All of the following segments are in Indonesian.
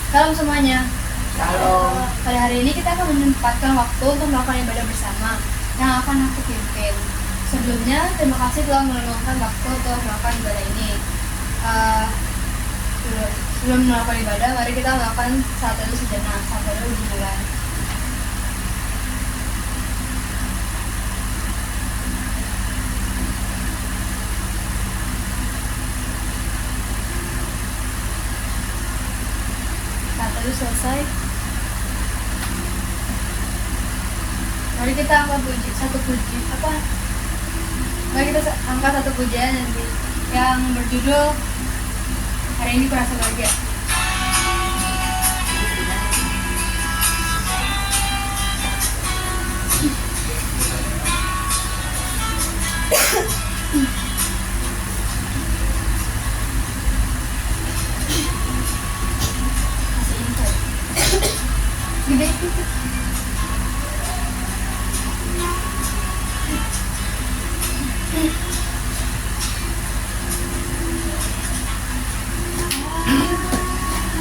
Salam semuanya. Shalom. Pada hari ini kita akan menyempatkan waktu untuk melakukan ibadah bersama yang akan aku pimpin. Sebelumnya, terima kasih telah meluangkan waktu untuk melakukan ibadah ini. Sebelum melakukan ibadah, mari kita melakukan saat teduh sejenak. Saat teduh dimulai. Saat teduh selesai. Mari kita angkat satu pujian yang berjudul Hari Ini Kurasa Bahagia. Gede.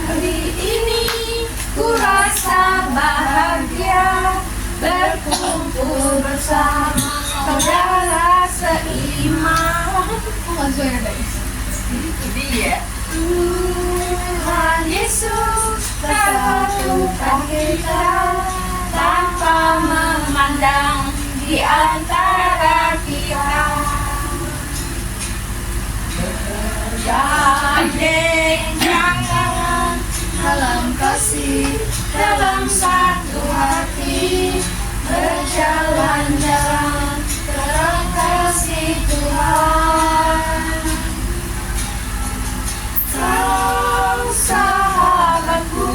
Hari ini ku rasa bahagia berkumpul bersama saudara seiman. Nggak sesuai nada ini. Jadi ya, Tuhan Yesus tersatukan kita tanpa memandang di antara kita. Bergandeng tangan dalam kasih, dalam satu hati, berjalan-jalan dalam kasih Tuhan. Kau sahabatku,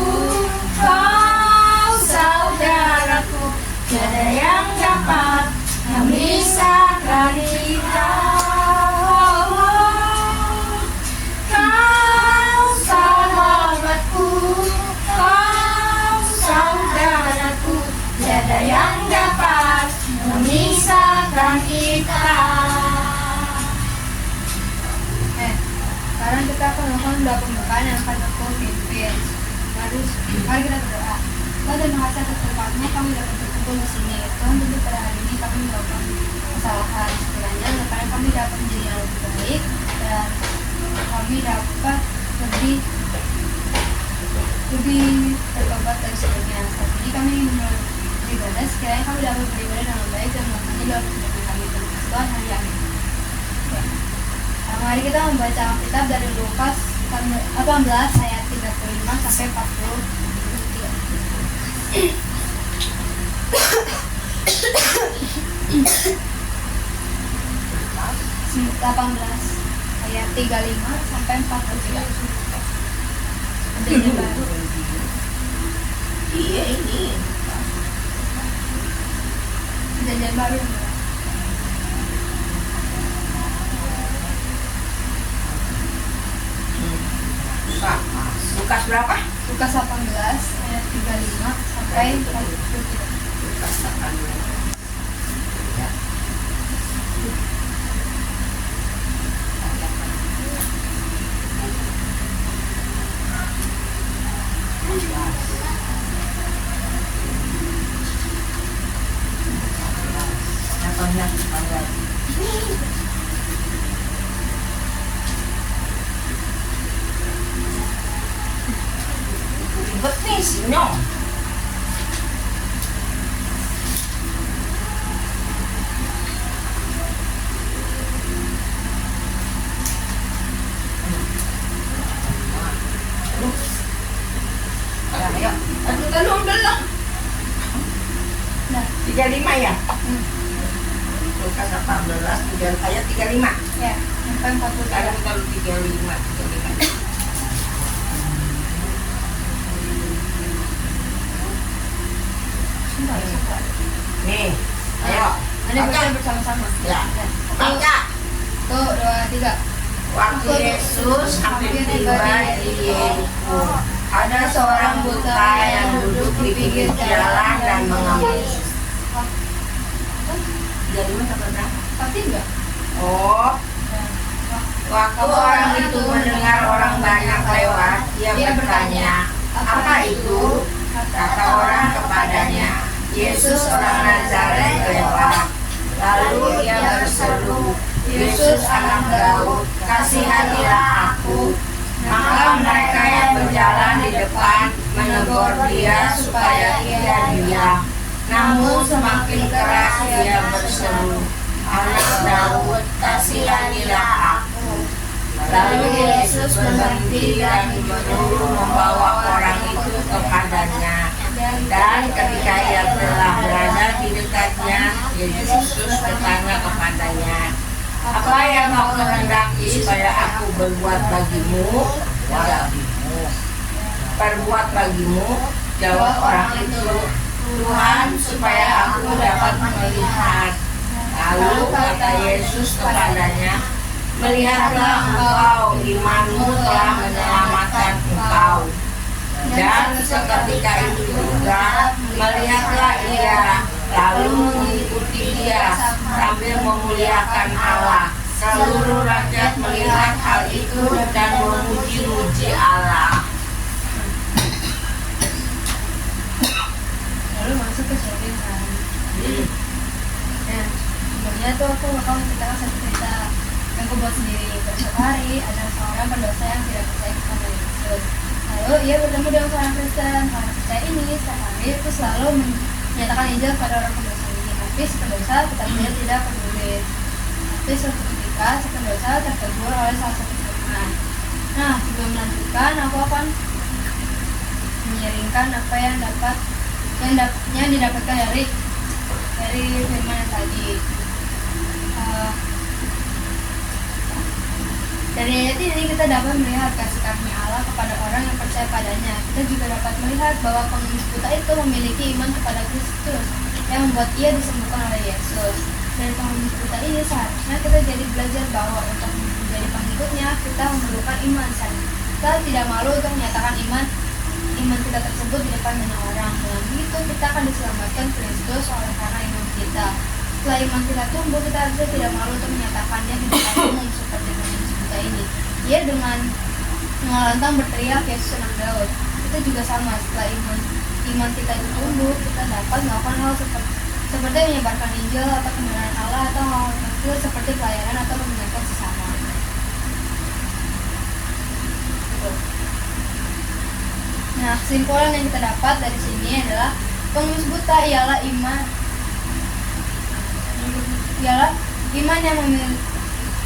kau saudaraku, tiada yang dapat memisahkan kita. Kau sahabatku, kau saudaraku, tiada yang dapat memisahkan kita. Sekarang kita akan melakukan doa pembukaan yang akan aku pimpin. Mari kita berdoa. Tuhan, terima kasih atas berkat-Mu kami dapat berkumpul di sini. Tuhan, tentu pada hari ini kami melakukan kesalahan. Sekiranya supaya kami dapat menjadi yang lebih baik dan kami dapat lebih bertobat dari sebelumnya. Saat ini kami ingin beribadah. Sekiranya kami dapat beribadah dengan baik dan melakukannya dalam kehidupan kami. Terima kasih Tuhan, hari amin. Mari kita membaca Alkitab dari Lukas 18 ayat 35 sampai 18 ayat 35 sampai 43. Adanya baru. Iya ini. Perjanjian baru. Lukas berapa? Lukas 18 ayat 35 sampai 43. Lukas 18. Ya. Ribet nih sinyal. Ayo, aduh belum. Nah, 35 ya? Lukas 18 ayat 35. ya, sampai 43. Sekarang kita 35. Nih, ayo. Anda baca bersama-sama. Ya. Baca. Tuh, 2, 3. Waktu Yesus hampir tiba di Yeriko, ada seorang buta yang duduk di pinggir jalan dan mengemis. Jadi mana berapa? Pasti enggak? Oh, waktu orang itu mendengar orang banyak lewat, dia bertanya, apa Yesus orang Nazaret lewat. Lalu ia berseru, Yesus anak Daud, kasihanilah aku. Maka mereka yang berjalan di depan menegur dia supaya ia diam. Namun semakin keras dia berseru, anak Daud, kasihanilah aku. Lalu Yesus berhenti dan menyuruh membawa orang itu kepadanya. Dan ketika ia telah berada di dekatnya, Yesus bertanya kepadanya, apa yang kau kehendaki supaya aku berbuat bagimu? Perbuat bagimu, jawab orang itu, Tuhan, supaya aku dapat melihat. Lalu kata Yesus kepadanya, melihatlah engkau, imanmu telah menyelamatkan engkau. Dan seketika itu juga melihatlah ia, lalu mengikuti dia sambil memuliakan Allah. Seluruh rakyat melihat hal itu dan memuji-muji Allah. Lalu masuk ke sharing kan. Nah, sebelumnya tuh aku bakal menceritakan satu cerita yang aku buat sendiri. Suatu hari ada seorang pendosa yang tidak percaya kepada Yesus. Lalu ia bertemu dengan seorang Kristen. Orang percaya ini setiap hari itu selalu menyatakan Injil pada orang pendosa ini. Tapi si pendosa tetap tidak peduli. Tapi suatu ketika si pendosa tertegur oleh salah satu firman. Nah, sebelum melanjutkan, aku akan menyaringkan apa yang didapatkan dari firman yang tadi. Dari ayat ini kita dapat melihat kasih karunia Allah kepada orang yang percaya padanya. Kita juga dapat melihat bahwa pengemis buta itu memiliki iman kepada Kristus yang membuat ia disembuhkan oleh Yesus. Dari pengemis buta ini seharusnya kita jadi belajar bahwa untuk menjadi pengikutnya kita memerlukan iman. Kita tidak malu untuk menyatakan iman kita tersebut di depan banyak orang. Dengan begitu kita akan diselamatkan Kristus oleh karena iman kita. Setelah iman kita tumbuh, kita harusnya tidak malu untuk menyatakannya di depan umum seperti pengemis buta ini. Ia dengan lantang berteriak, Yesus anak Daud. Itu juga sama, setelah iman kita itu tumbuh, kita dapat melakukan hal seperti menyebarkan Injil atau kebenaran Allah atau hal kecil seperti pelayanan atau mengingatkan sesama. Nah, kesimpulan yang kita dapat dari sini adalah pengemis buta ialah iman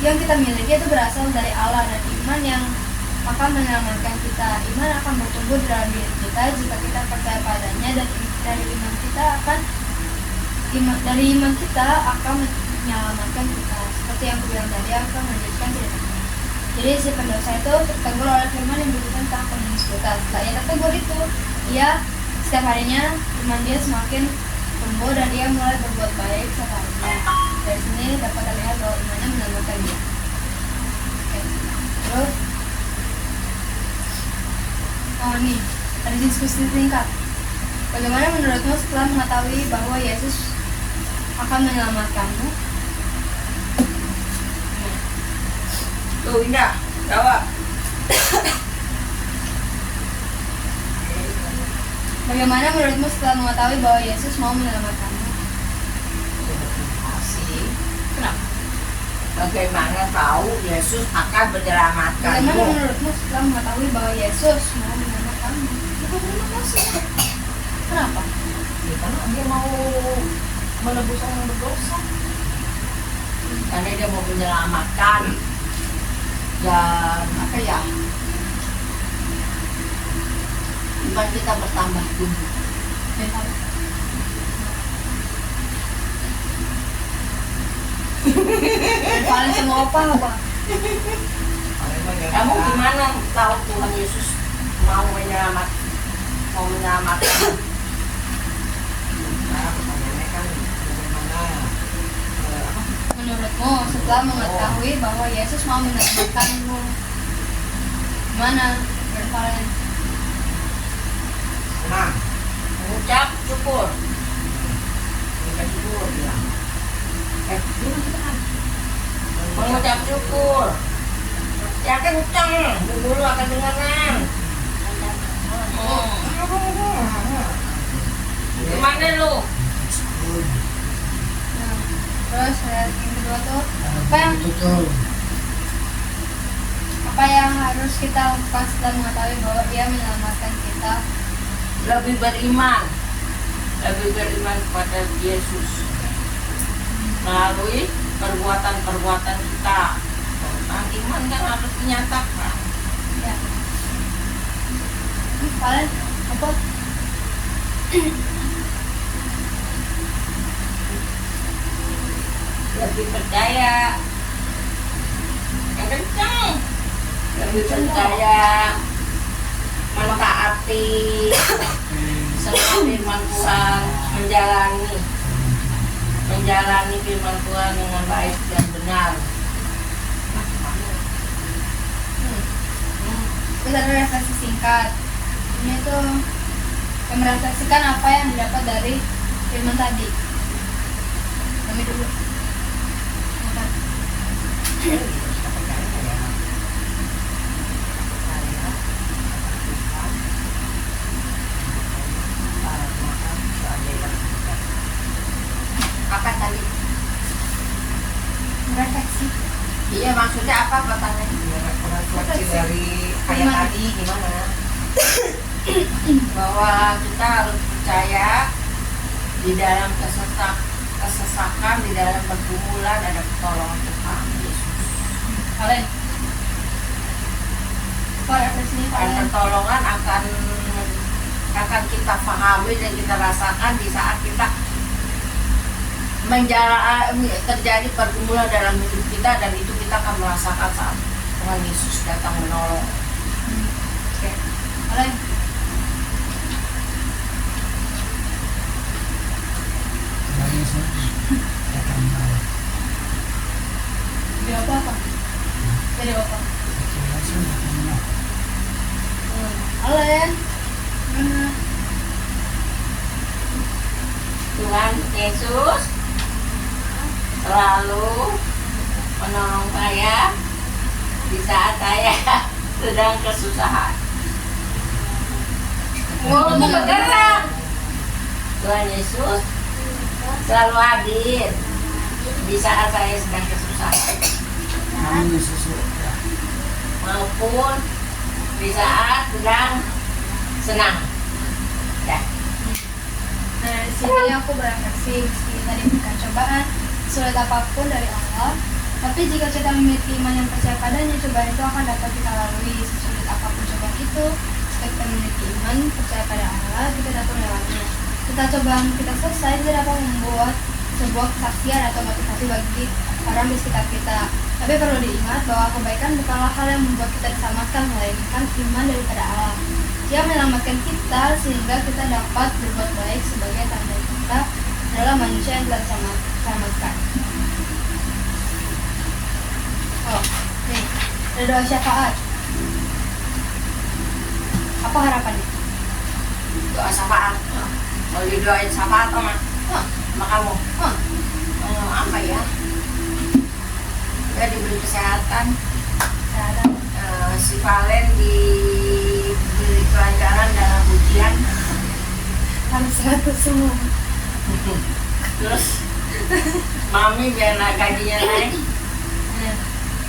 yang kita miliki itu berasal dari Allah, dan iman yang akan menyelamatkan kita. Iman akan bertumbuh dalam diri kita jika kita percaya padanya, dan dari iman kita akan menyelamatkan kita. Seperti yang aku bilang tadi, aku akan melanjutkan ceritanya. Jadi si pendosa itu tertegur oleh firman yang berbicara tentang pengemis buta. Setelah ia tertegur itu, ia setiap harinya iman dia semakin tumbuh dan ia mulai berbuat baik setiap harinya. Dari sini dapat terlihat bahwa imannya menyelamatkan dia. Oke. Terus, nih ada diskusi singkat. Bagaimana menurutmu setelah mengetahui bahwa Yesus akan menyelamatkanmu? Tuh Indah, jawab. Bagaimana menurutmu setelah mengetahui bahwa Yesus mau menyelamatkanmu? Kenapa? Bagaimana tahu Yesus akan menyelamatkanmu? Bagaimana menurutmu setelah mengetahui bahwa Yesus mau menyelamatkanmu? Terima kasih. Kenapa? Ya, karena dia mau menebus orang yang berdosa. Karena dia mau menyelamatkan. Dan apa ya? Iman kita bertambah tumbuh. Paling semua apa? Kamu gimana tahu Tuhan Yesus mau menyelamatkan? Menurutmu setelah mengetahui bahwa Yesus mau menyelamatkanmu, gimana berpaling? Nah, mengucap syukur. Mengucap syukur bilang. Mengucap syukur. Ya kencang, dulu akan dengarkan. Gimana lu? yang kedua tuh apa yang harus kita lakukan setelah mengetahui bahwa Dia menyelamatkan kita? lebih beriman kepada Yesus melalui perbuatan-perbuatan kita. Nah, iman kan harus dinyatakan. Ya. Kalian apa? Lebih percaya, yang kencang, lebih percaya, mentaati semua firman Tuhan, menjalani firman Tuhan dengan baik dan benar. Terus ada refleksi singkat. Ini tuh yang merefleksikan apa yang didapat dari firman tadi. Kami dulu. Apa tadi? Refleksi. Iya, maksudnya apa pertanyaannya? Refleksi dari ayat tadi gimana? Bahwa kita harus percaya di dalam kesesakan, di dalam pergumulan ada pertolongan Tuhan Yesus. Kalian. Apa refleksinya Dan kalian? pertolongan akan kita pahami dan kita rasakan di saat kita terjadi pergumulan dalam hidup kita, dan itu kita akan merasakan saat Tuhan Yesus datang menolong. Oke. Kalian. Jadi apa? Jadi apa? Kalian. Mana? Tuhan Yesus selalu menolong saya di saat saya sedang kesusahan. Mulutnya bergerak. Tuhan Yesus selalu hadir di saat saya sedang kesusahan, maupun di saat sedang senang. Ya. Nah, di sini aku berefleksi meski tadi bukan cobaan sulit apapun dari Allah, tapi jika kita memiliki iman yang percaya padanya, cobaan itu akan dapat kita lalui. Sesulit apapun cobaan itu, jika kita memiliki iman percaya pada Allah, kita dapat melewatinya. Setelah cobaan kita selesai, kita dapat membuat sebuah kesaksian atau motivasi bagi orang di sekitar kita. Tapi perlu diingat bahwa kebaikan bukanlah hal yang membuat kita diselamatkan, melainkan iman daripada Allah. Dia menyelamatkan kita sehingga kita dapat berbuat baik sebagai tanda kita adalah manusia yang telah diselamatkan. Oh, nih, ada doa syafaat. Apa harapannya? Doa syafaat. Mau didoain syafaat sama kamu? Apa ya? Ya diberi kesehatan. Kesehatan. Si Valen diberi pelajaran dalam ujian. Harus 100 semua. Terus mami biar gajinya naik.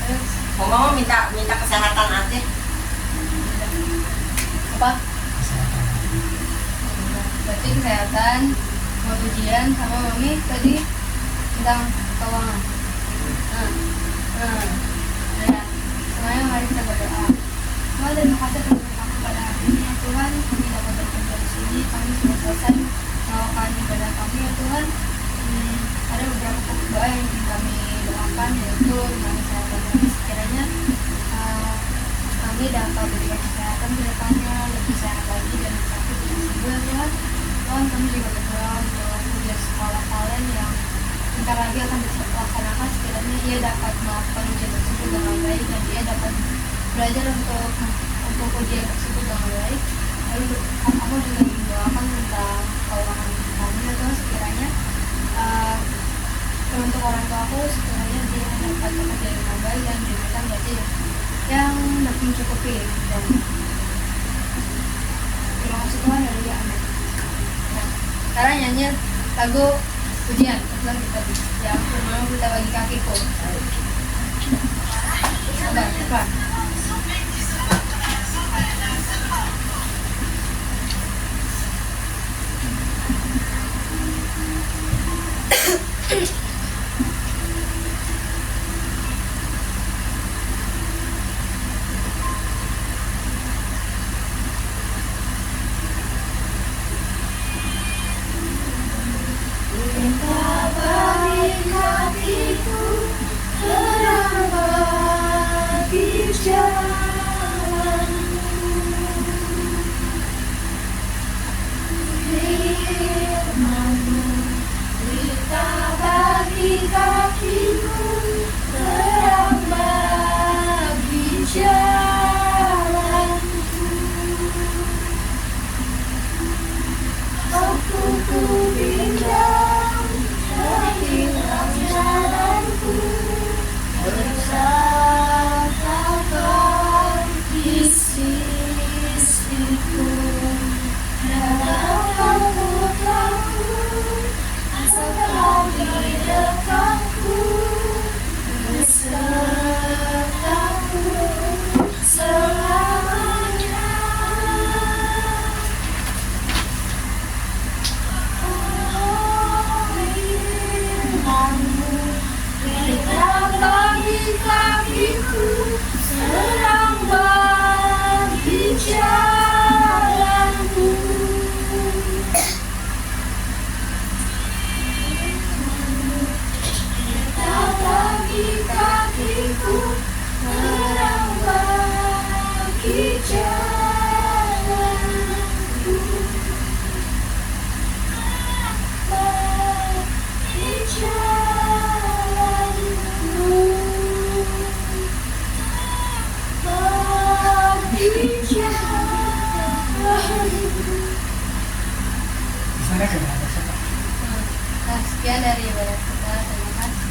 Terus Mama minta kesehatan aja. apa? Berarti kesehatan, buat ujian, sama mami tadi tentang keuangan. Ya. Semuanya mari kita berdoa. Tuhan, terima kasih telah berkati pada hari ini ya Tuhan. Kami dapat berkumpul di sini. Kami sudah selesai melakukan ibadah kami ya Tuhan. Ada beberapa pokok doa yang ingin kami doakan, yaitu tentang kesehatan kami. Sekiranya kami dapat diberikan kesehatan ke depannya, lebih sehat lagi dan sakit tidak sembuh ya Tuhan. Tuhan, kami juga berdoa untuk ujian sekolah kalian yang bentar lagi akan dilaksanakan. Sekiranya ia dapat melakukan ujian tersebut dengan baik dan ia dapat belajar untuk ujian tersebut dengan baik. Lalu kamu juga mendoakan tentang keuangan kami ya Tuhan. Sekiranya untuk orang tua aku, sekiranya dia dapat bekerja dengan baik dan diberikan gaji yang mencukupi. Dan terima kasih Tuhan, dari amin. Nah, sekarang nyanyi lagu Ujian, lagi tadi. Ya ampun, belum kita bagi kakiku. Sabar, sabar. Di sana kenapa sih? Nah, sekian dari ibadah kita. Terima kasih.